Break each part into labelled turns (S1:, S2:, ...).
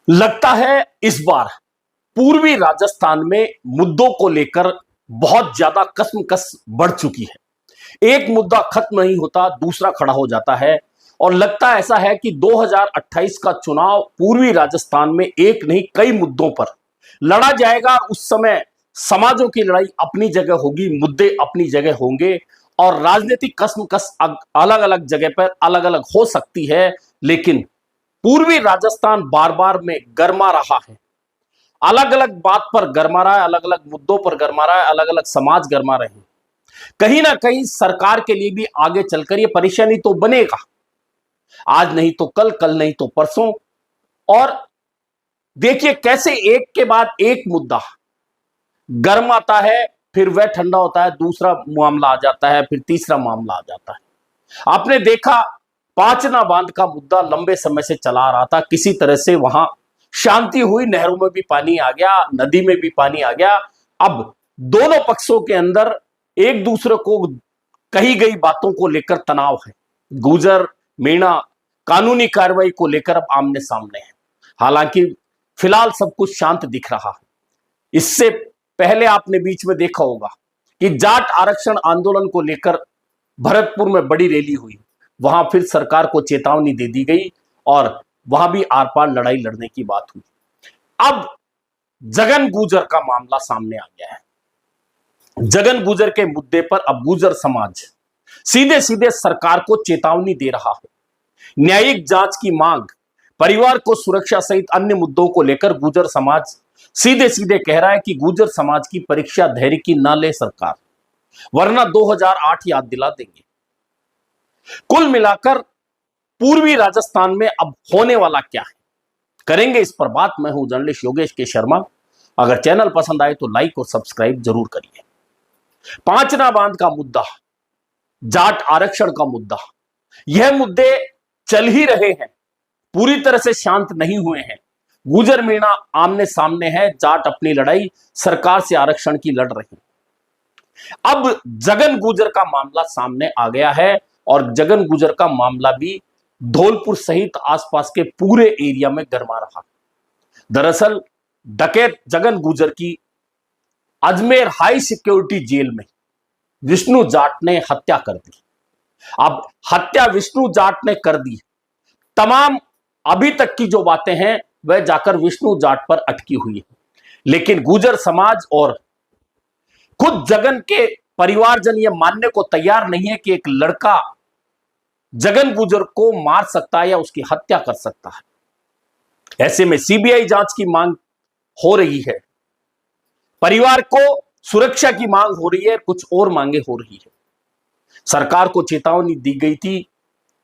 S1: लगता है इस बार पूर्वी राजस्थान में मुद्दों को लेकर बहुत ज्यादा कसमकस बढ़ चुकी है। एक मुद्दा खत्म नहीं होता, दूसरा खड़ा हो जाता है और लगता ऐसा है कि 2028 का चुनाव पूर्वी राजस्थान में एक नहीं कई मुद्दों पर लड़ा जाएगा। उस समय समाजों की लड़ाई अपनी जगह होगी, मुद्दे अपनी जगह होंगे और राजनीतिक कसमकस अलग अलग जगह पर अलग अलग हो सकती है, लेकिन पूर्वी राजस्थान बार बार में गरमा रहा है। अलग अलग बात पर गरमा रहा है, अलग अलग मुद्दों पर गरमा रहा है, अलग अलग समाज गरमा रहे हैं। कहीं ना कहीं सरकार के लिए भी आगे चलकर यह परेशानी तो बनेगा, आज नहीं तो कल, कल नहीं तो परसों। और देखिए कैसे एक के बाद एक मुद्दा गर्म आता है, फिर वह ठंडा होता है, दूसरा मामला आ जाता है, फिर तीसरा मामला आ जाता है। आपने देखा पांचना बांध का मुद्दा लंबे समय से चला आ रहा था, किसी तरह से वहां शांति हुई, नहरों में भी पानी आ गया, नदी में भी पानी आ गया। अब दोनों पक्षों के अंदर एक दूसरे को कही गई बातों को लेकर तनाव है। गुर्जर मीणा कानूनी कार्रवाई को लेकर अब आमने सामने है। हालांकि फिलहाल सब कुछ शांत दिख रहा है। इससे पहले आपने बीच में देखा होगा कि जाट आरक्षण आंदोलन को लेकर भरतपुर में बड़ी रैली हुई, वहां फिर सरकार को चेतावनी दे दी गई और वहां भी आर पार लड़ाई लड़ने की बात हुई। अब जगन गुर्जर का मामला सामने आ गया है। जगन गुर्जर के मुद्दे पर अब गुर्जर समाज सीधे सीधे सरकार को चेतावनी दे रहा है। न्यायिक जांच की मांग, परिवार को सुरक्षा सहित अन्य मुद्दों को लेकर गुर्जर समाज सीधे सीधे कह रहा है कि गुर्जर समाज की परीक्षा धैर्य की ना ले सरकार, वरना 2008 याद दिला देंगे। कुल मिलाकर पूर्वी राजस्थान में अब होने वाला क्या है, करेंगे इस पर बात। मैं हूं जर्नलिस्ट योगेश के शर्मा। अगर चैनल पसंद आए तो लाइक और सब्सक्राइब जरूर करिए। पांचना बांध का मुद्दा, जाट आरक्षण का मुद्दा, यह मुद्दे चल ही रहे हैं, पूरी तरह से शांत नहीं हुए हैं। गुर्जर मीणा आमने सामने है, जाट अपनी लड़ाई सरकार से आरक्षण की लड़ रही है। अब जगन गुर्जर का मामला सामने आ गया है और जगन गुर्जर का मामला भी धौलपुर सहित आसपास के पूरे एरिया में गरमा रहा। दरअसल डकैत जगन गुर्जर की अजमेर हाई सिक्योरिटी जेल में विष्णु जाट ने हत्या कर दी। अब हत्या विष्णु जाट ने कर दी, तमाम अभी तक की जो बातें हैं वह जाकर विष्णु जाट पर अटकी हुई है। लेकिन गुर्जर समाज और खुद जगन के परिवारजन यह मानने को तैयार नहीं है कि एक लड़का जगन गुर्जर को मार सकता है या उसकी हत्या कर सकता है। ऐसे में सीबीआई जांच की मांग हो रही है, परिवार को सुरक्षा की मांग हो रही है, कुछ और मांगे हो रही है। सरकार को चेतावनी दी गई थी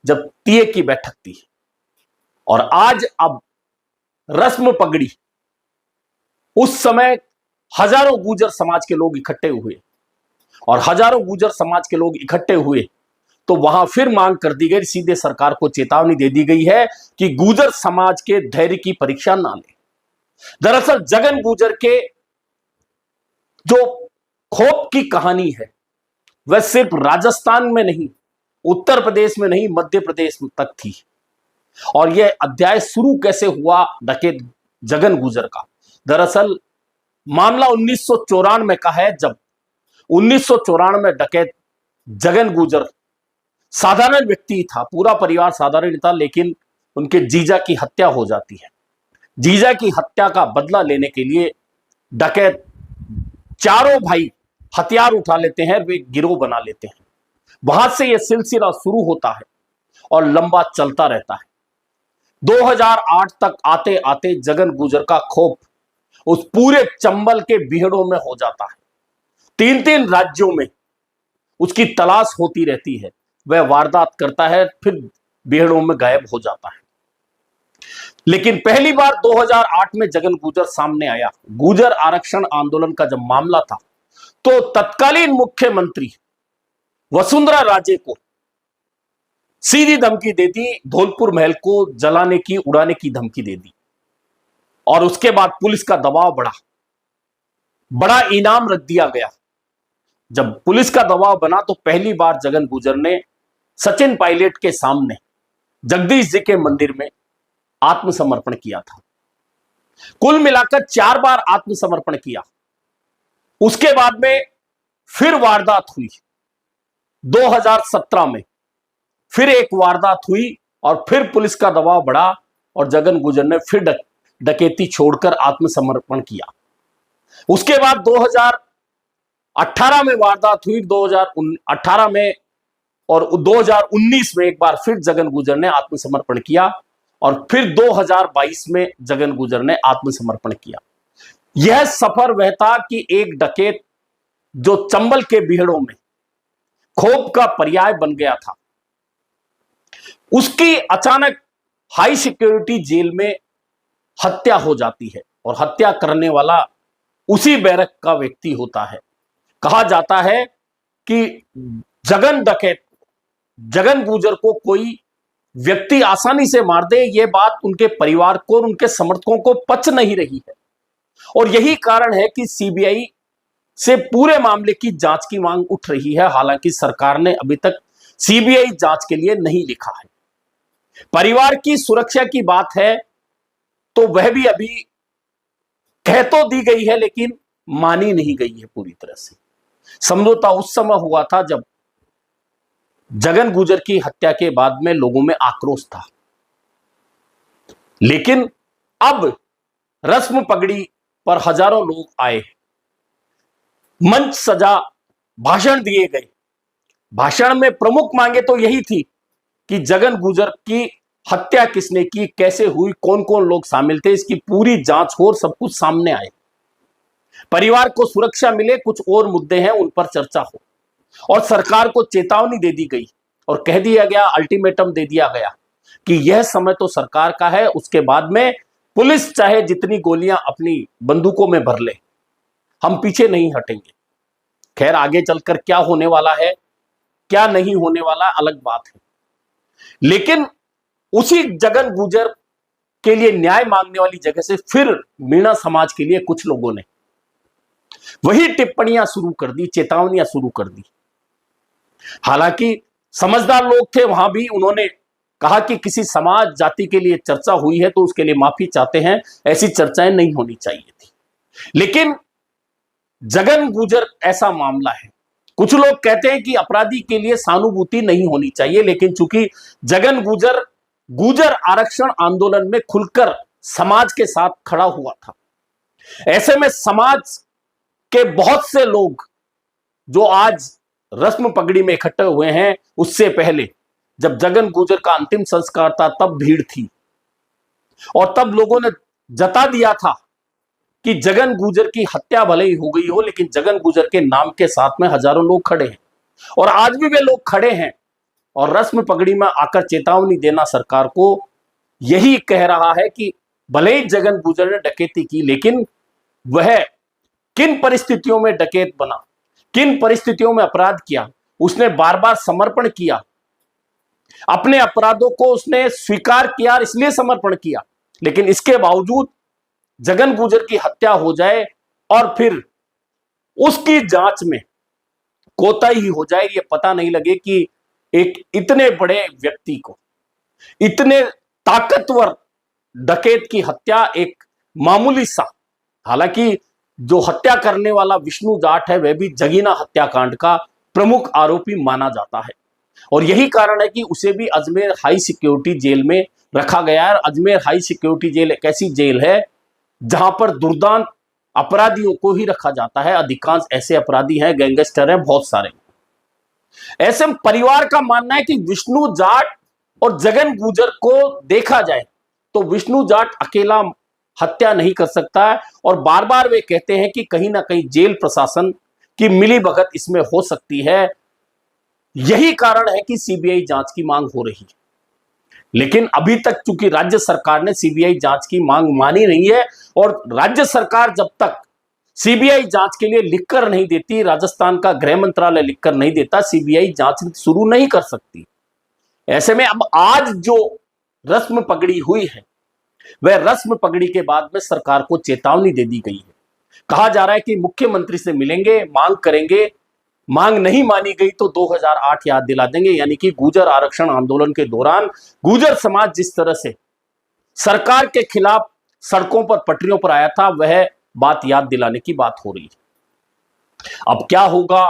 S1: जब टीए की बैठक थी और आज अब रस्म पगड़ी, उस समय हजारों गुर्जर समाज के लोग इकट्ठे हुए और हजारों गुर्जर समाज के लोग इकट्ठे हुए तो वहां फिर मांग कर दी गई, सीधे सरकार को चेतावनी दे दी गई है कि गुर्जर समाज के धैर्य की परीक्षा ना ले। दरअसल जगन गुर्जर के जो खौफ की कहानी है वह सिर्फ राजस्थान में नहीं, उत्तर प्रदेश में नहीं, मध्य प्रदेश तक थी। और यह अध्याय शुरू कैसे हुआ डकैत जगन गुर्जर का, दरअसल मामला 1994 का है, जब 1994 डकैत जगन गुर्जर साधारण व्यक्ति था, पूरा परिवार साधारण था, लेकिन उनके जीजा की हत्या हो जाती है। जीजा की हत्या का बदला लेने के लिए डकैत चारों भाई हथियार उठा लेते हैं, वे गिरोह बना लेते हैं। वहां से यह सिलसिला शुरू होता है और लंबा चलता रहता है। 2008 तक आते आते जगन गुर्जर का खौफ उस पूरे चंबल के बीहड़ों में हो जाता है। 3-3 राज्यों में उसकी तलाश होती रहती है, वह वारदात करता है, फिर बीहड़ों में गायब हो जाता है। लेकिन पहली बार 2008 में जगन गुर्जर सामने आया। गुर्जर आरक्षण आंदोलन का जब मामला था तो तत्कालीन मुख्यमंत्री वसुंधरा राजे को सीधी धमकी दे दी, धौलपुर महल को जलाने की, उड़ाने की धमकी दे दी और उसके बाद पुलिस का दबाव बढ़ा, बड़ा इनाम रख दिया गया। जब पुलिस का दबाव बना तो पहली बार जगन गुर्जर ने सचिन पायलट के सामने जगदीश जी के मंदिर में आत्मसमर्पण किया था। कुल मिलाकर 4 बार आत्मसमर्पण किया। उसके बाद में फिर वारदात हुई 2017 में, फिर एक वारदात हुई और फिर पुलिस का दबाव बढ़ा और जगन गुर्जर ने फिर डकैती छोड़कर आत्मसमर्पण किया। उसके बाद 2018 में वारदात हुई, 2018 में और 2019 में एक बार फिर जगन गुर्जर ने आत्मसमर्पण किया और फिर 2022 में जगन गुर्जर ने आत्मसमर्पण किया। यह सफर वह था कि एक डकैत जो चंबल के बीहड़ों में क्षोभ का पर्याय बन गया था, उसकी अचानक हाई सिक्योरिटी जेल में हत्या हो जाती है और हत्या करने वाला उसी बैरक का व्यक्ति होता है। कहा जाता है कि जगन गुर्जर को कोई व्यक्ति आसानी से मार दे, यह बात उनके परिवार को और उनके समर्थकों को पच नहीं रही है और यही कारण है कि सीबीआई से पूरे मामले की जांच की मांग उठ रही है। हालांकि सरकार ने अभी तक सीबीआई जांच के लिए नहीं लिखा है। परिवार की सुरक्षा की बात है तो वह भी अभी कह तो दी गई है लेकिन मानी नहीं गई है पूरी तरह से। समझौता उस समय हुआ था जब जगन गुर्जर की हत्या के बाद में लोगों में आक्रोश था, लेकिन अब रस्म पगड़ी पर हजारों लोग आए, मंच सजा, भाषण दिए गए। भाषण में प्रमुख मांगे तो यही थी कि जगन गुर्जर की हत्या किसने की, कैसे हुई, कौन कौन लोग शामिल थे, इसकी पूरी जांच हो और सब कुछ सामने आए, परिवार को सुरक्षा मिले। कुछ और मुद्दे हैं उन पर चर्चा हो और सरकार को चेतावनी दे दी गई और कह दिया गया, अल्टीमेटम दे दिया गया कि यह समय तो सरकार का है, उसके बाद में पुलिस चाहे जितनी गोलियां अपनी बंदूकों में भर ले, हम पीछे नहीं हटेंगे। खैर आगे चलकर क्या होने वाला है क्या नहीं होने वाला अलग बात है, लेकिन उसी जगन गुर्जर के लिए न्याय मांगने वाली जगह से फिर मीणा समाज के लिए कुछ लोगों ने वही टिप्पणियां शुरू कर दी, चेतावनियां शुरू कर दी। हालांकि समझदार लोग थे, वहां भी उन्होंने कहा कि किसी समाज जाति के लिए चर्चा हुई है तो उसके लिए माफी चाहते हैं, ऐसी चर्चाएं नहीं होनी चाहिए थी। लेकिन जगन गुर्जर ऐसा मामला है, कुछ लोग कहते हैं कि अपराधी के लिए सहानुभूति नहीं होनी चाहिए, लेकिन चूंकि जगन गुर्जर आरक्षण आंदोलन में खुलकर समाज के साथ खड़ा हुआ था, ऐसे में समाज के बहुत से लोग जो आज रस्म पगड़ी में इकट्ठे हुए हैं, उससे पहले जब जगन गुर्जर का अंतिम संस्कार था तब भीड़ थी और तब लोगों ने जता दिया था कि जगन गुर्जर की हत्या भले ही हो गई हो, लेकिन जगन गुर्जर के नाम के साथ में हजारों लोग खड़े हैं और आज भी वे लोग खड़े हैं और रस्म पगड़ी में आकर चेतावनी देना सरकार को यही कह रहा है कि भले ही जगन गुर्जर ने डकैती की, लेकिन वह किन परिस्थितियों में डकैत बना, किन परिस्थितियों में अपराध किया, उसने बार बार समर्पण किया, अपने अपराधों को उसने स्वीकार किया, इसलिए समर्पण किया। लेकिन इसके बावजूद जगन गुर्जर की हत्या हो जाए और फिर उसकी जांच में कोताही हो जाए, ये पता नहीं लगे कि एक इतने बड़े व्यक्ति को, इतने ताकतवर डकैत की हत्या एक मामूली सा, हालांकि जो हत्या करने वाला विष्णु जाट है वह भी जगीना हत्याकांड का प्रमुख आरोपी माना जाता है और यही कारण है कि उसे भी अजमेर हाई सिक्योरिटी जेल में रखा गया है। अजमेर हाई सिक्योरिटी जेल एक ऐसी जेल है जहां पर दुर्दांत अपराधियों को ही रखा जाता है। अधिकांश ऐसे अपराधी हैं, गैंगस्टर हैं, बहुत सारे। ऐसे में परिवार का मानना है कि विष्णु जाट और जगन गुर्जर को देखा जाए तो विष्णु जाट अकेला हत्या नहीं कर सकता है और बार बार वे कहते हैं कि कहीं ना कहीं जेल प्रशासन की मिलीभगत इसमें हो सकती है। यही कारण है कि सीबीआई जांच की मांग हो रही है, लेकिन अभी तक चूंकि राज्य सरकार ने सीबीआई जांच की मांग मानी नहीं है और राज्य सरकार जब तक सीबीआई जांच के लिए लिखकर नहीं देती, राजस्थान का गृह मंत्रालय लिखकर नहीं देता, सीबीआई जांच शुरू नहीं कर सकती। ऐसे में अब आज जो रस्म पगड़ी हुई है वह रस्म पगड़ी के बाद में सरकार को चेतावनी दे दी गई है। कहा जा रहा है कि मुख्यमंत्री से मिलेंगे, मांग करेंगे, मांग नहीं मानी गई तो 2008 याद दिला देंगे। यानी कि गुर्जर आरक्षण आंदोलन के दौरान गुर्जर समाज जिस तरह से सरकार के खिलाफ सड़कों पर पटरियों पर आया था, वह बात याद दिलाने की बात हो रही है। अब क्या होगा,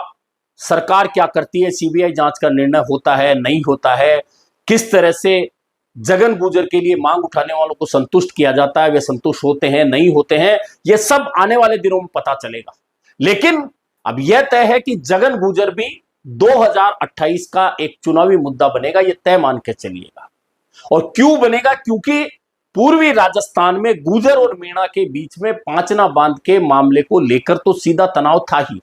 S1: सरकार क्या करती है, सीबीआई जांच का निर्णय होता है नहीं होता है, किस तरह से जगन गुर्जर के लिए मांग उठाने वालों को संतुष्ट किया जाता है, वे संतुष्ट होते हैं नहीं होते हैं, यह सब आने वाले दिनों में पता चलेगा। लेकिन अब यह तय है कि जगन गुर्जर भी 2028 का एक चुनावी मुद्दा बनेगा, यह तय मान के चलिएगा। और क्यों बनेगा, क्योंकि पूर्वी राजस्थान में गुर्जर और मीणा के बीच में पांचना बांध के मामले को लेकर तो सीधा तनाव था ही,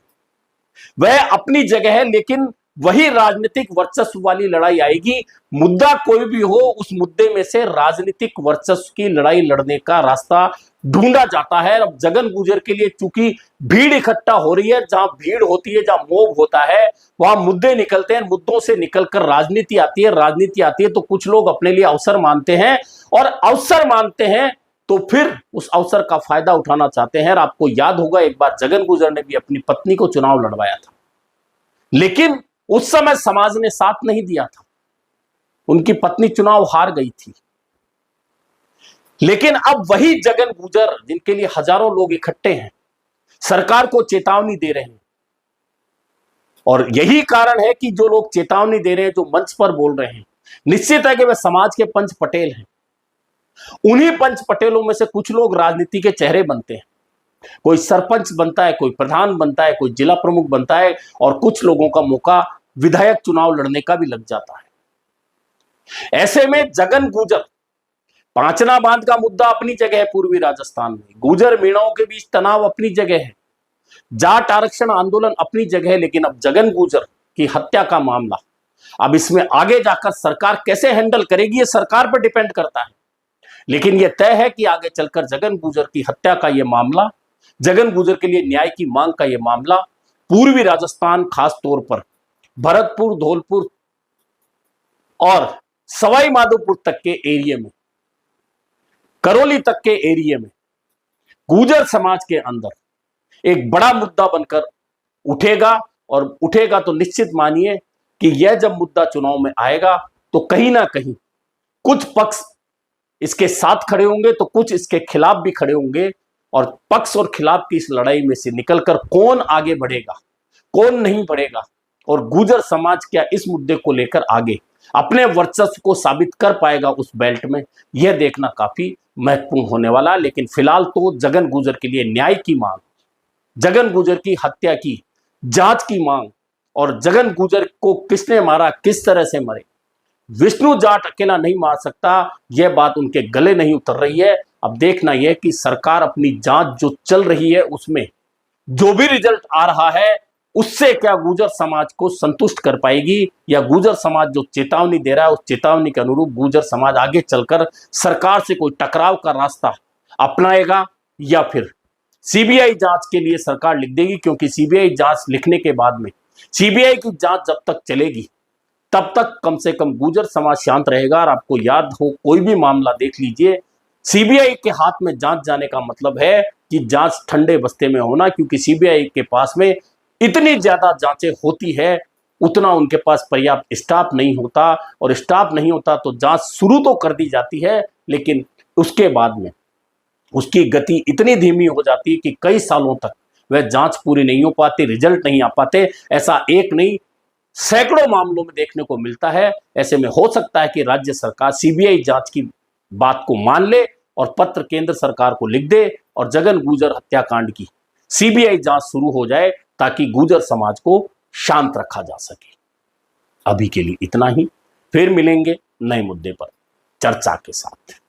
S1: वह अपनी जगह है, लेकिन वही राजनीतिक वर्चस्व वाली लड़ाई आएगी। मुद्दा कोई भी हो, उस मुद्दे में से राजनीतिक वर्चस्व की लड़ाई लड़ने का रास्ता ढूंढा जाता है। अब जगन गुर्जर के लिए चूंकि भीड़ इकट्ठा हो रही है, जहां भीड़ होती है, जहां मोब होता है, वहां मुद्दे निकलते हैं, मुद्दों से निकलकर राजनीति आती है, राजनीति आती है तो कुछ लोग अपने लिए अवसर मानते हैं, और अवसर मानते हैं तो फिर उस अवसर का फायदा उठाना चाहते हैं। और आपको याद होगा, एक बार जगन गुर्जर ने भी अपनी पत्नी को चुनाव लड़वाया था, लेकिन उस समय समाज ने साथ नहीं दिया था, उनकी पत्नी चुनाव हार गई थी। लेकिन अब वही जगन गुर्जर, जिनके लिए हजारों लोग इकट्ठे हैं, सरकार को चेतावनी दे रहे हैं। और यही कारण है कि जो लोग चेतावनी दे रहे हैं, जो मंच पर बोल रहे हैं, निश्चित है कि वे समाज के पंच पटेल हैं। उन्हीं पंच पटेलों में से कुछ लोग राजनीति के चेहरे बनते हैं, कोई सरपंच बनता है, कोई प्रधान बनता है, कोई जिला प्रमुख बनता है, और कुछ लोगों का मौका विधायक चुनाव लड़ने का भी लग जाता है। ऐसे में जगन गुर्जर, पांचना बांध का मुद्दा अपनी जगह है पूर्वी राजस्थान में, गुर्जर मीणाओं के बीच तनाव अपनी जगह है, जाट आरक्षण आंदोलन अपनी जगह है, लेकिन अब जगन गुर्जर की हत्या का मामला, अब इसमें आगे जाकर सरकार कैसे हैंडल करेगी, ये सरकार पर डिपेंड करता है। लेकिन यह तय है कि आगे चलकर जगन गुर्जर की हत्या का यह मामला, जगन गुर्जर के लिए न्याय की मांग का यह मामला पूर्वी राजस्थान, खास तौर पर भरतपुर, धौलपुर और सवाई माधोपुर तक के एरिया में, करौली तक के एरिया में गुर्जर समाज के अंदर एक बड़ा मुद्दा बनकर उठेगा। और उठेगा तो निश्चित मानिए कि यह जब मुद्दा चुनाव में आएगा तो कहीं ना कहीं कुछ पक्ष इसके साथ खड़े होंगे तो कुछ इसके खिलाफ भी खड़े होंगे, और पक्ष और खिलाफ की इस लड़ाई में से निकलकर कौन आगे बढ़ेगा, कौन नहीं बढ़ेगा, और गुर्जर समाज क्या इस मुद्दे को लेकर आगे अपने वर्चस्व को साबित कर पाएगा उस बेल्ट में, यह देखना काफी महत्वपूर्ण होने वाला। लेकिन फिलहाल तो जगन गुर्जर के लिए न्याय की मांग, जगन गुर्जर की हत्या की जांच की मांग, और जगन गुर्जर को किसने मारा, किस तरह से मरे, विष्णु जाट अकेला नहीं मार सकता, यह बात उनके गले नहीं उतर रही है। अब देखना यह कि सरकार अपनी जांच जो चल रही है उसमें जो भी रिजल्ट आ रहा है उससे क्या गुर्जर समाज को संतुष्ट कर पाएगी, या गुर्जर समाज जो चेतावनी दे रहा है उस चेतावनी के अनुरूप गुर्जर समाज आगे चलकर सरकार से कोई टकराव का रास्ता अपनाएगा, या फिर सीबीआई जांच के लिए सरकार लिख देगी। क्योंकि सीबीआई जांच लिखने के बाद में, सीबीआई की जांच जब तक चलेगी तब तक कम से कम गुर्जर समाज शांत रहेगा। और आपको याद हो, कोई भी मामला देख लीजिए, सीबीआई के हाथ में जांच जाने का मतलब है कि जांच ठंडे बस्ते में होना, क्योंकि सीबीआई के पास में इतनी ज्यादा जांचें होती है, उतना उनके पास पर्याप्त स्टाफ नहीं होता, और स्टाफ नहीं होता तो जांच शुरू तो कर दी जाती है, लेकिन उसके बाद में उसकी गति इतनी धीमी हो जाती है कि कई सालों तक वह जांच पूरी नहीं हो पाती, रिजल्ट नहीं आ पाते। ऐसा एक नहीं, सैकड़ों मामलों में देखने को मिलता है। ऐसे में हो सकता है कि राज्य सरकार सीबीआई जांच की बात को मान ले और पत्र केंद्र सरकार को लिख दे, और जगन गुर्जर हत्याकांड की सीबीआई जांच शुरू हो जाए, ताकि गुर्जर समाज को शांत रखा जा सके। अभी के लिए इतना ही, फिर मिलेंगे नए मुद्दे पर चर्चा के साथ।